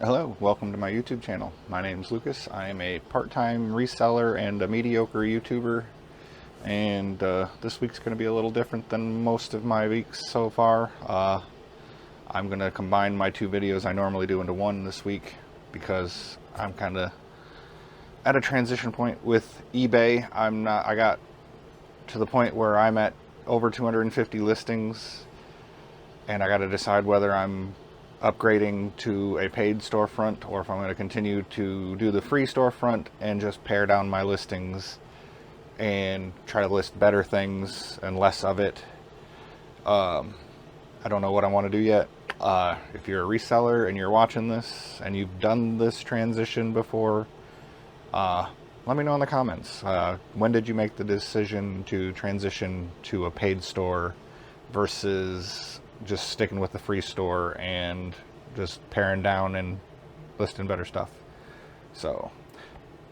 Hello, welcome to my YouTube channel. My name is Lucas. I am a part-time reseller and a mediocre YouTuber, and this week's going to be a little different than most of my weeks so far. I'm going to combine my two videos I normally do into one this week because I'm kind of at a transition point with eBay. I got to the point where I'm at over 250 listings, and I got to decide whether I'm upgrading to a paid storefront or if I'm going to continue to do the free storefront and just pare down my listings and try to list better things and less of it. I don't know what I want to do yet. If you're a reseller and you're watching this and you've done this transition before, let me know in the comments. When did you make the decision to transition to a paid store versus just sticking with the free store and just paring down and listing better stuff? So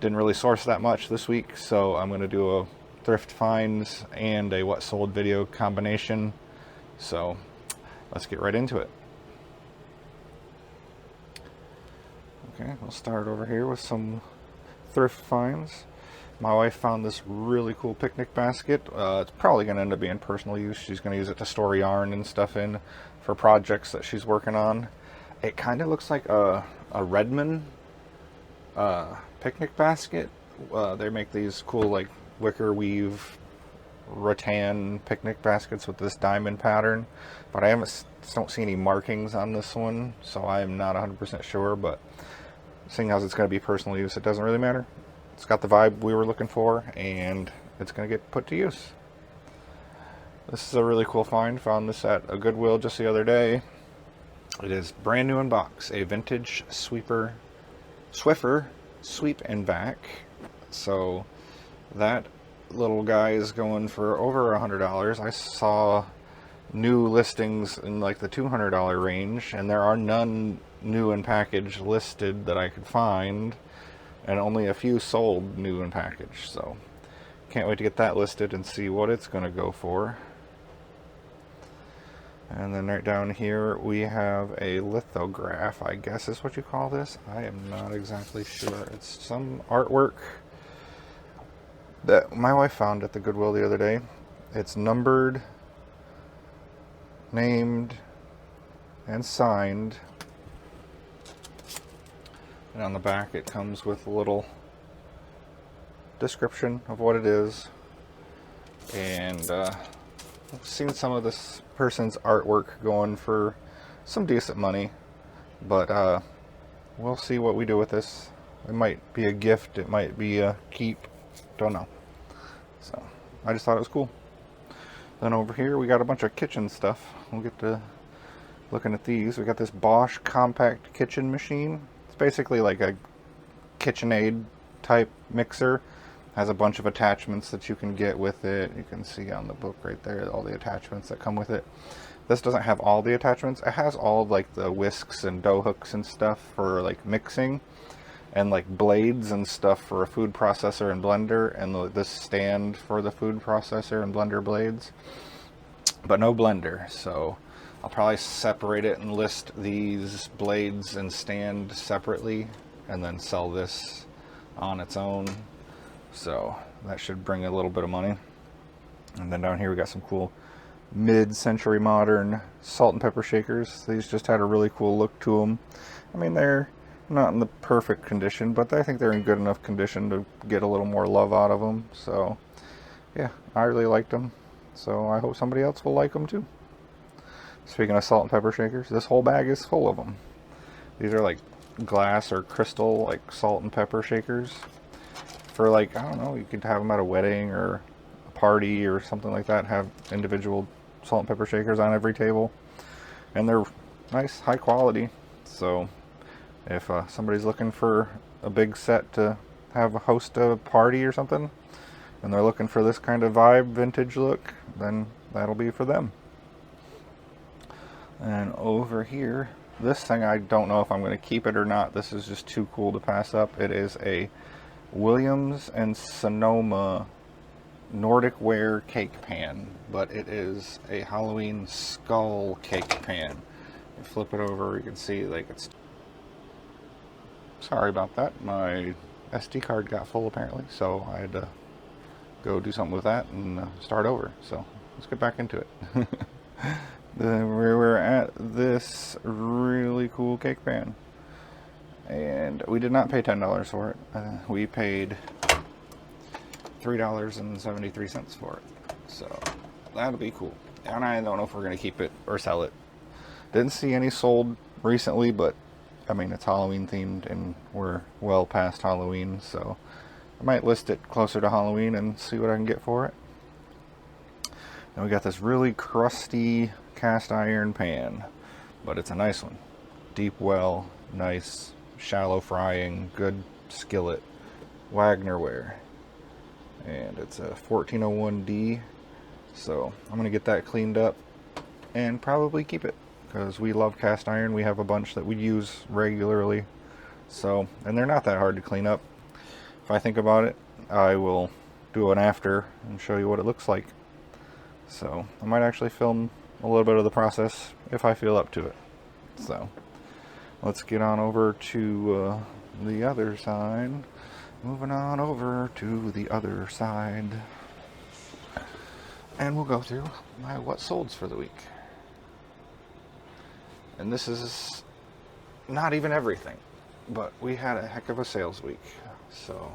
didn't really source that much this week, so I'm going to do a thrift finds and a what sold video combination. So let's get right into it. Okay, we'll start over here with some thrift finds. My wife found this really cool picnic basket. It's probably going to end up being personal use. She's going to use it to store yarn and stuff in for projects that she's working on. It kind of looks like a Redmond picnic basket. They make these cool like wicker weave rattan picnic baskets with this diamond pattern, but I don't see any markings on this one, so I'm not 100% sure. But seeing as it's going to be personal use, it doesn't really matter. It's got the vibe we were looking for, and it's going to get put to use. This is a really cool find. Found this at a Goodwill just the other day. It is brand new in box. A vintage Swiffer sweep and vac. So that little guy is going for over $100. I saw new listings in like the $200 range, and there are none new in package listed that I could find, and only a few sold new in package. So can't wait to get that listed and see what it's going to go for. And then right down here we have a lithograph, I guess is what you call this. I am not exactly sure. It's some artwork that my wife found at the Goodwill the other day. It's numbered, named, and signed. And on the back it comes with a little description of what it is. And I've seen some of this person's artwork going for some decent money, but we'll see what we do with this. It might be a gift, it might be a keep, don't know. So I just thought it was cool. Then over here we got a bunch of kitchen stuff. We'll get to looking at these. We got this Bosch compact kitchen machine. It's basically like a KitchenAid type mixer. Has a bunch of attachments that you can get with it. You can see on the book right there all the attachments that come with it. This doesn't have all the attachments. It has all of like the whisks and dough hooks and stuff for like mixing, and like blades and stuff for a food processor and blender, and this stand for the food processor and blender blades, but no blender. So I'll probably separate it and list these blades and stand separately, and then sell this on its own. So that should bring a little bit of money. And then down here we got some cool mid-century modern salt and pepper shakers. These just had a really cool look to them. I mean, they're not in the perfect condition, but I think they're in good enough condition to get a little more love out of them. So yeah, I really liked them. So I hope somebody else will like them too. Speaking of salt and pepper shakers, this whole bag is full of them. These are like glass or crystal like salt and pepper shakers. For like, I don't know, you could have them at a wedding or a party or something like that. Have individual salt and pepper shakers on every table. And they're nice, high quality. So if somebody's looking for a big set to have a host a party or something, and they're looking for this kind of vibe, vintage look, then that'll be for them. And over here, this thing, I don't know if I'm going to keep it or not. This is just too cool to pass up. It is a Williams and Sonoma Nordic Ware cake pan, but it is a Halloween skull cake pan. You flip it over, you can see like it's Sorry about that. My SD card got full apparently, so I had to go do something with that and start over. So let's get back into it. We're at this really cool cake pan, and we did not pay $10 for it. We paid $3.73 for it. So that'll be cool. And I don't know if we're going to keep it or sell it. Didn't see any sold recently, but I mean, it's Halloween themed and we're well past Halloween, so I might list it closer to Halloween and see what I can get for it. And we got this really crusty cast iron pan, but it's a nice one. Deep well, nice, shallow frying, good skillet, Wagner ware. And it's a 1401D, so I'm going to get that cleaned up and probably keep it, because we love cast iron. We have a bunch that we use regularly, so, and they're not that hard to clean up. If I think about it, I will do an after and show you what it looks like. So I might actually film a little bit of the process if I feel up to it. So let's get on over to the other side. Moving on over to the other side. And we'll go through my what solds for the week. And this is not even everything, but we had a heck of a sales week. So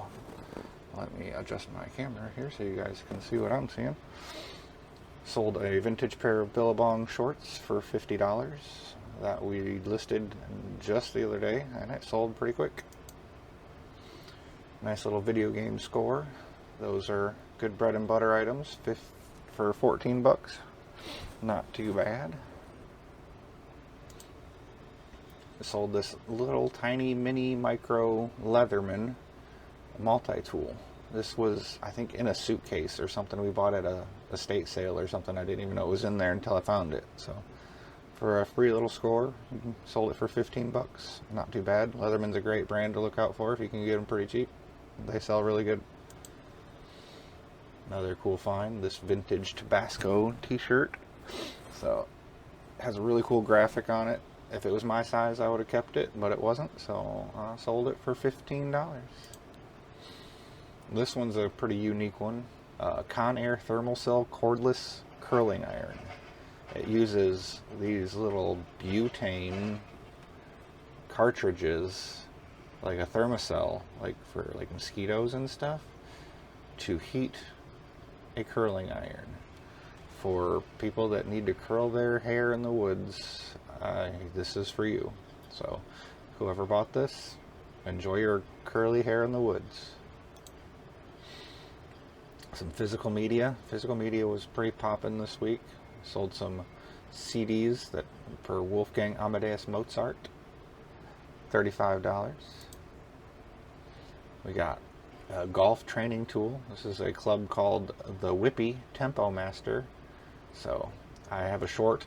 let me adjust my camera here so you guys can see what I'm seeing. Sold a vintage pair of Billabong shorts for $50 that we listed just the other day, and it sold pretty quick. Nice little video game score. Those are good bread and butter items for 14 bucks. Not too bad. I sold this little tiny mini micro Leatherman multi-tool. This was, I think, in a suitcase or something. We bought at a estate sale or something. I didn't even know it was in there until I found it. So for a free little score, sold it for 15 bucks. Not too bad. Leatherman's a great brand to look out for if you can get them pretty cheap. They sell really good. Another cool find, this vintage Tabasco t-shirt. So it has a really cool graphic on it. If it was my size, I would have kept it, but it wasn't, so I sold it for $15. This one's a pretty unique one. Conair Thermalcell cordless curling iron. It uses these little butane cartridges, like a Thermacell, like for like mosquitoes and stuff, to heat a curling iron. For people that need to curl their hair in the woods, this is for you. So whoever bought this, enjoy your curly hair in the woods. Some physical media. Physical media was pretty poppin' this week. Sold some CDs that for Wolfgang Amadeus Mozart, $35. We got a golf training tool. This is a club called the Whippy Tempo Master. So I have a short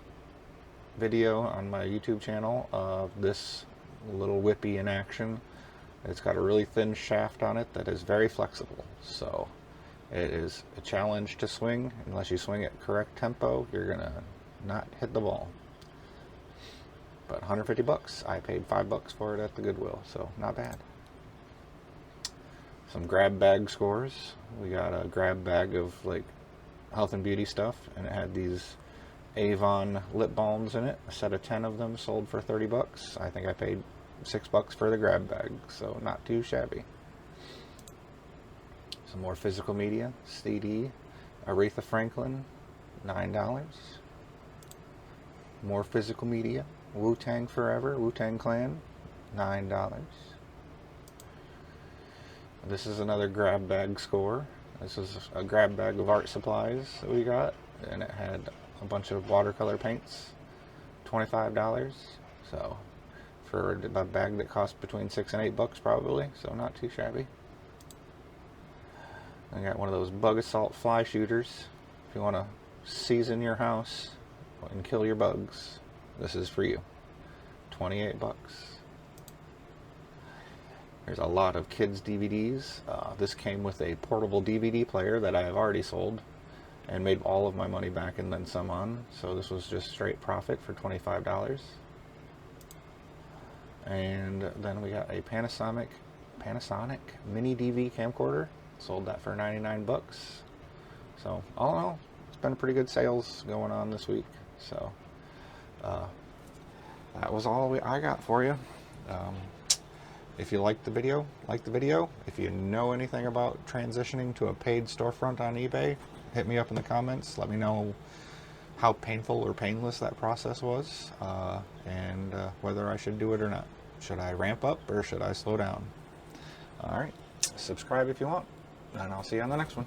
video on my YouTube channel of this little Whippy in action. It's got a really thin shaft on it that is very flexible. So it is a challenge to swing. Unless you swing at correct tempo, you're gonna not hit the ball. But 150 bucks. I paid $5 for it at the Goodwill, so not bad. Some grab bag scores. We got a grab bag of like health and beauty stuff, and it had these Avon lip balms in it. A set of 10 of them sold for 30 bucks. I think I paid $6 for the grab bag, so not too shabby. Some more physical media. CD, Aretha Franklin, $9. More physical media. Wu-Tang Forever, Wu-Tang Clan, $9. This is another grab bag score. This is a grab bag of art supplies that we got, and it had a bunch of watercolor paints, $25. So for a bag that cost between $6 and $8 probably, so not too shabby. I got one of those bug assault fly shooters. If you want to season your house and kill your bugs, this is for you. $28. There's a lot of kids DVDs. This came with a portable DVD player that I have already sold and made all of my money back and then some on. So this was just straight profit for $25. And then we got a Panasonic Mini DV camcorder. Sold that for 99 bucks. So all in all, it's been a pretty good sales going on this week. So that was all I got for you. If you liked the video, like the video. If you know anything about transitioning to a paid storefront on eBay, hit me up in the comments. Let me know how painful or painless that process was, and whether I should do it or not. Should I ramp up or should I slow down? Alright, subscribe if you want, and I'll see you on the next one.